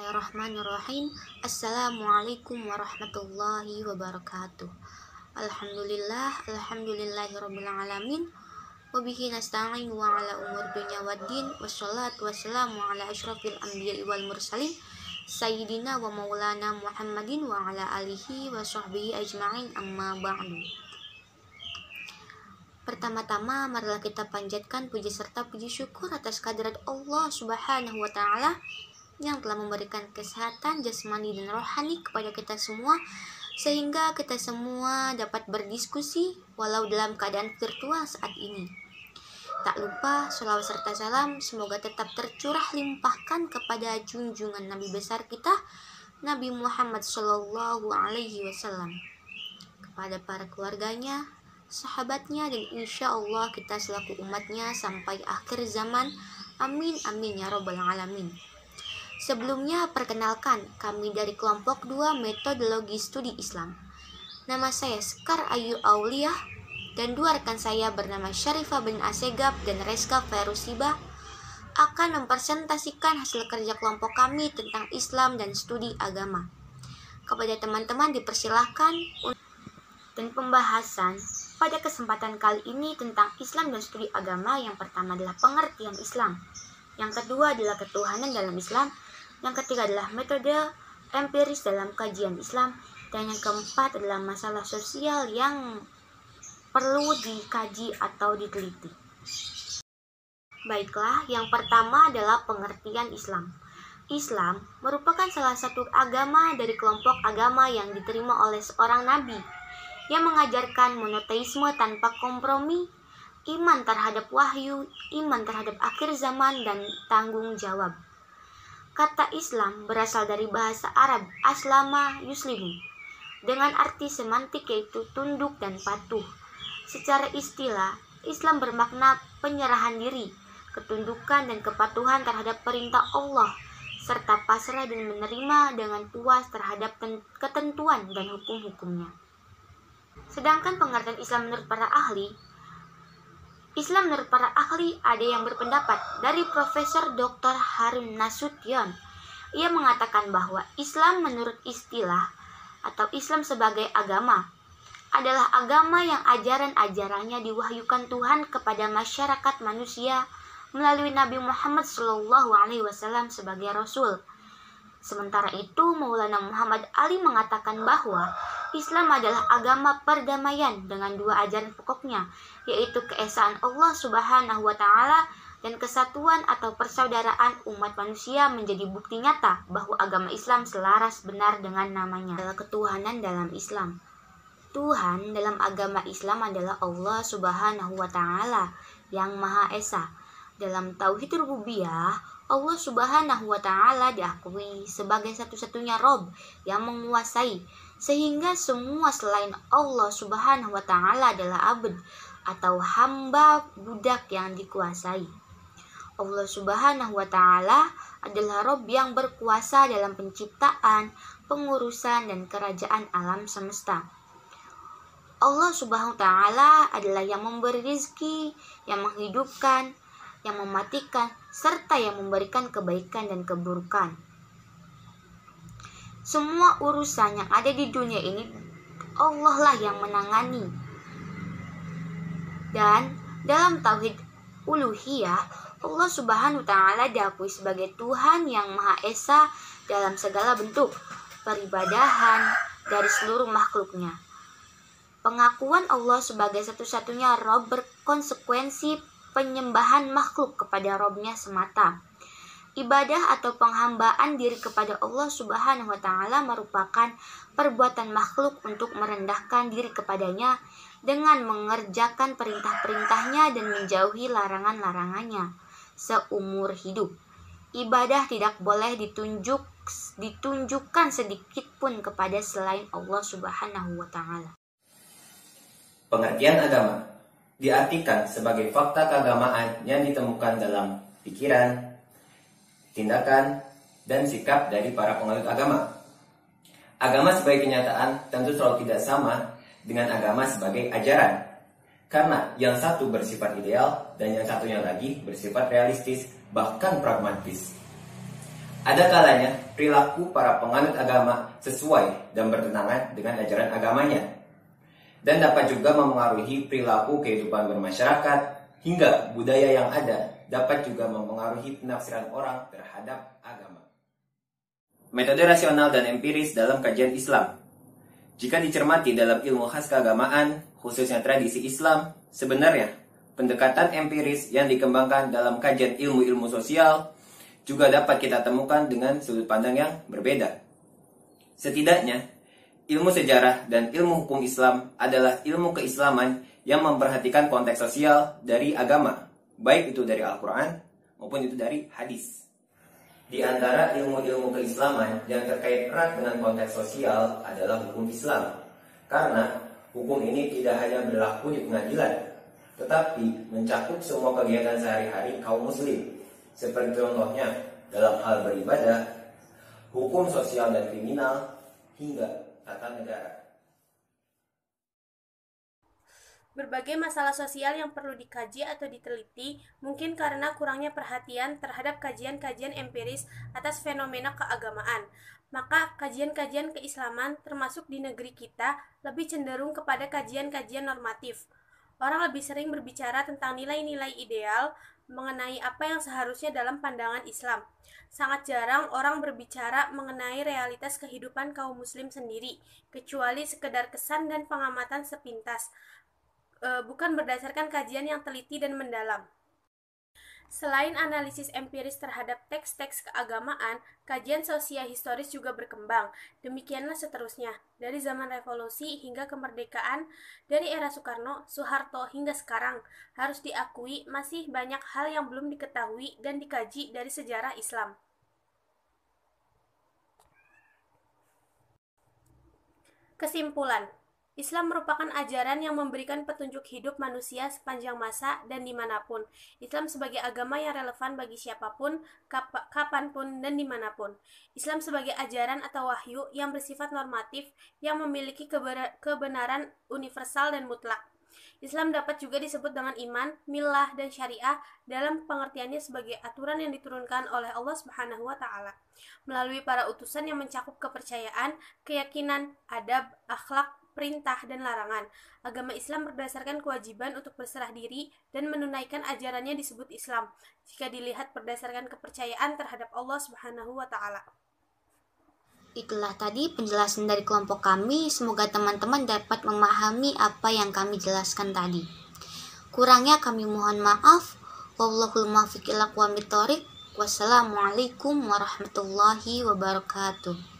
Bismillahirrahmanirrahim. Assalamualaikum warahmatullahi wabarakatuh. Alhamdulillahirabbil alamin. Wabihi nasta'in wa ala umur dunya waddin. Wassalatu wassalamu ala asyrafil anbiya'i wal mursalin sayyidina wa maulana Muhammadin wa ala alihi wa sahbihi ajma'in, amma ba'du. Pertama-tama marilah kita panjatkan puji serta puji syukur atas kehadirat Allah Subhanahu wa taala yang telah memberikan kesehatan jasmani dan rohani kepada kita semua, sehingga kita semua dapat berdiskusi walau dalam keadaan virtual saat ini. Tak lupa sholawat serta salam semoga tetap tercurah limpahkan kepada junjungan Nabi besar kita, Nabi Muhammad Shallallahu Alaihi Wasallam, kepada para keluarganya, sahabatnya, dan insya Allah kita selaku umatnya sampai akhir zaman. Amin amin ya robbal alamin. Sebelumnya perkenalkan, kami dari kelompok 2 metodologi studi Islam. Nama saya Sekar Ayu Auliah dan 2 rekan saya bernama Syarifah bin Asegab dan Reska Ferusiba akan mempresentasikan hasil kerja kelompok kami tentang Islam dan studi agama. Kepada teman-teman dipersilahkan dan pembahasan pada kesempatan kali ini tentang Islam dan studi agama. Yang pertama adalah pengertian Islam, yang kedua adalah ketuhanan dalam Islam, yang ketiga adalah metode empiris dalam kajian Islam, dan yang keempat adalah masalah sosial yang perlu dikaji atau diteliti. Baiklah, yang pertama adalah pengertian Islam. Islam merupakan salah satu agama dari kelompok agama yang diterima oleh seorang nabi yang mengajarkan monoteisme tanpa kompromi, iman terhadap wahyu, iman terhadap akhir zaman, dan tanggung jawab. Kata Islam berasal dari bahasa Arab aslama yuslimu dengan arti semantik yaitu tunduk dan patuh. Secara istilah, Islam bermakna penyerahan diri, ketundukan dan kepatuhan terhadap perintah Allah, serta pasrah dan menerima dengan puas terhadap ketentuan dan hukum-hukumnya. Sedangkan pengertian Islam menurut para ahli, ada yang berpendapat dari Profesor Dr. Harun Nasution. Ia mengatakan bahwa Islam menurut istilah atau Islam sebagai agama adalah agama yang ajaran-ajarannya diwahyukan Tuhan kepada masyarakat manusia melalui Nabi Muhammad SAW sebagai Rasul. Sementara itu, Maulana Muhammad Ali mengatakan bahwa Islam adalah agama perdamaian dengan 2 ajaran pokoknya, yaitu keesaan Allah Subhanahu wa taala dan kesatuan atau persaudaraan umat manusia, menjadi bukti nyata bahwa agama Islam selaras benar dengan namanya. Adalah ketuhanan dalam Islam. Tuhan dalam agama Islam adalah Allah Subhanahu wa taala yang Maha Esa. Dalam tauhid rububiyah, Allah Subhanahu wa taala diakui sebagai satu-satunya Rob yang menguasai, sehingga semua selain Allah Subhanahu wa taala adalah abd atau hamba budak yang dikuasai. Allah Subhanahu wa taala adalah Rob yang berkuasa dalam penciptaan, pengurusan, dan kerajaan alam semesta. Allah Subhanahu wa taala adalah yang memberi rizki, yang menghidupkan, yang mematikan, serta yang memberikan kebaikan dan keburukan. Semua urusan yang ada di dunia ini Allah lah yang menangani. Dan dalam tauhid uluhiyah, Allah Subhanahu wa taala diakui sebagai Tuhan yang Maha Esa dalam segala bentuk peribadahan dari seluruh makhluknya. Pengakuan Allah sebagai satu-satunya Rob berkonsekuensi penyembahan makhluk kepada Robnya semata. Ibadah atau penghambaan diri kepada Allah Subhanahu wa taala merupakan perbuatan makhluk untuk merendahkan diri kepadanya dengan mengerjakan perintah-perintahnya dan menjauhi larangan-larangannya seumur hidup. Ibadah tidak boleh ditunjukkan sedikit pun kepada selain Allah Subhanahu wa taala. Pengertian agama diartikan sebagai fakta keagamaan yang ditemukan dalam pikiran, tindakan, dan sikap dari para penganut agama. Agama sebagai kenyataan tentu selalu tidak sama dengan agama sebagai ajaran, karena yang satu bersifat ideal dan yang satunya lagi bersifat realistis, bahkan pragmatis. Ada kalanya perilaku para penganut agama sesuai dan bertentangan dengan ajaran agamanya, dan dapat juga memengaruhi perilaku kehidupan bermasyarakat hingga budaya yang ada dapat juga mempengaruhi penafsiran orang terhadap agama. Metode rasional dan empiris dalam kajian Islam. Jika dicermati dalam ilmu khas keagamaan, khususnya tradisi Islam, sebenarnya pendekatan empiris yang dikembangkan dalam kajian ilmu-ilmu sosial juga dapat kita temukan dengan sudut pandang yang berbeda. Setidaknya, ilmu sejarah dan ilmu hukum Islam adalah ilmu keislaman yang memperhatikan konteks sosial dari agama, baik itu dari Al-Quran maupun itu dari hadis. Di antara ilmu-ilmu keislaman yang terkait erat dengan konteks sosial adalah hukum Islam. Karena hukum ini tidak hanya berlaku di pengadilan, tetapi mencakup semua kegiatan sehari-hari kaum muslim. Seperti contohnya dalam hal beribadah, hukum sosial dan kriminal, hingga tata negara. Berbagai masalah sosial yang perlu dikaji atau diteliti mungkin karena kurangnya perhatian terhadap kajian-kajian empiris atas fenomena keagamaan. Maka kajian-kajian keislaman termasuk di negeri kita lebih cenderung kepada kajian-kajian normatif. Orang lebih sering berbicara tentang nilai-nilai ideal mengenai apa yang seharusnya dalam pandangan Islam. Sangat jarang orang berbicara mengenai realitas kehidupan kaum muslim sendiri, kecuali sekedar kesan dan pengamatan sepintas, bukan berdasarkan kajian yang teliti dan mendalam. Selain analisis empiris terhadap teks-teks keagamaan, kajian sosiohistoris juga berkembang. Demikianlah seterusnya, dari zaman revolusi hingga kemerdekaan, dari era Soekarno, Soeharto hingga sekarang, harus diakui masih banyak hal yang belum diketahui dan dikaji dari sejarah Islam. Kesimpulan, Islam merupakan ajaran yang memberikan petunjuk hidup manusia sepanjang masa dan dimanapun. Islam sebagai agama yang relevan bagi siapapun, kapanpun, dan dimanapun. Islam sebagai ajaran atau wahyu yang bersifat normatif, yang memiliki kebenaran universal dan mutlak. Islam dapat juga disebut dengan iman, millah, dan syariah dalam pengertiannya sebagai aturan yang diturunkan oleh Allah Subhanahu wa Ta'ala melalui para utusan yang mencakup kepercayaan, keyakinan, adab, akhlak, perintah, dan larangan. Agama Islam berdasarkan kewajiban untuk berserah diri dan menunaikan ajarannya disebut Islam, jika dilihat berdasarkan kepercayaan terhadap Allah Subhanahu wa Ta'ala. Itulah tadi penjelasan dari kelompok kami. Semoga teman-teman dapat memahami apa yang kami jelaskan tadi. Kurangnya kami mohon maaf. Wallahul muwaffiq ila aqwamit thoriq. Wassalamualaikum warahmatullahi wabarakatuh.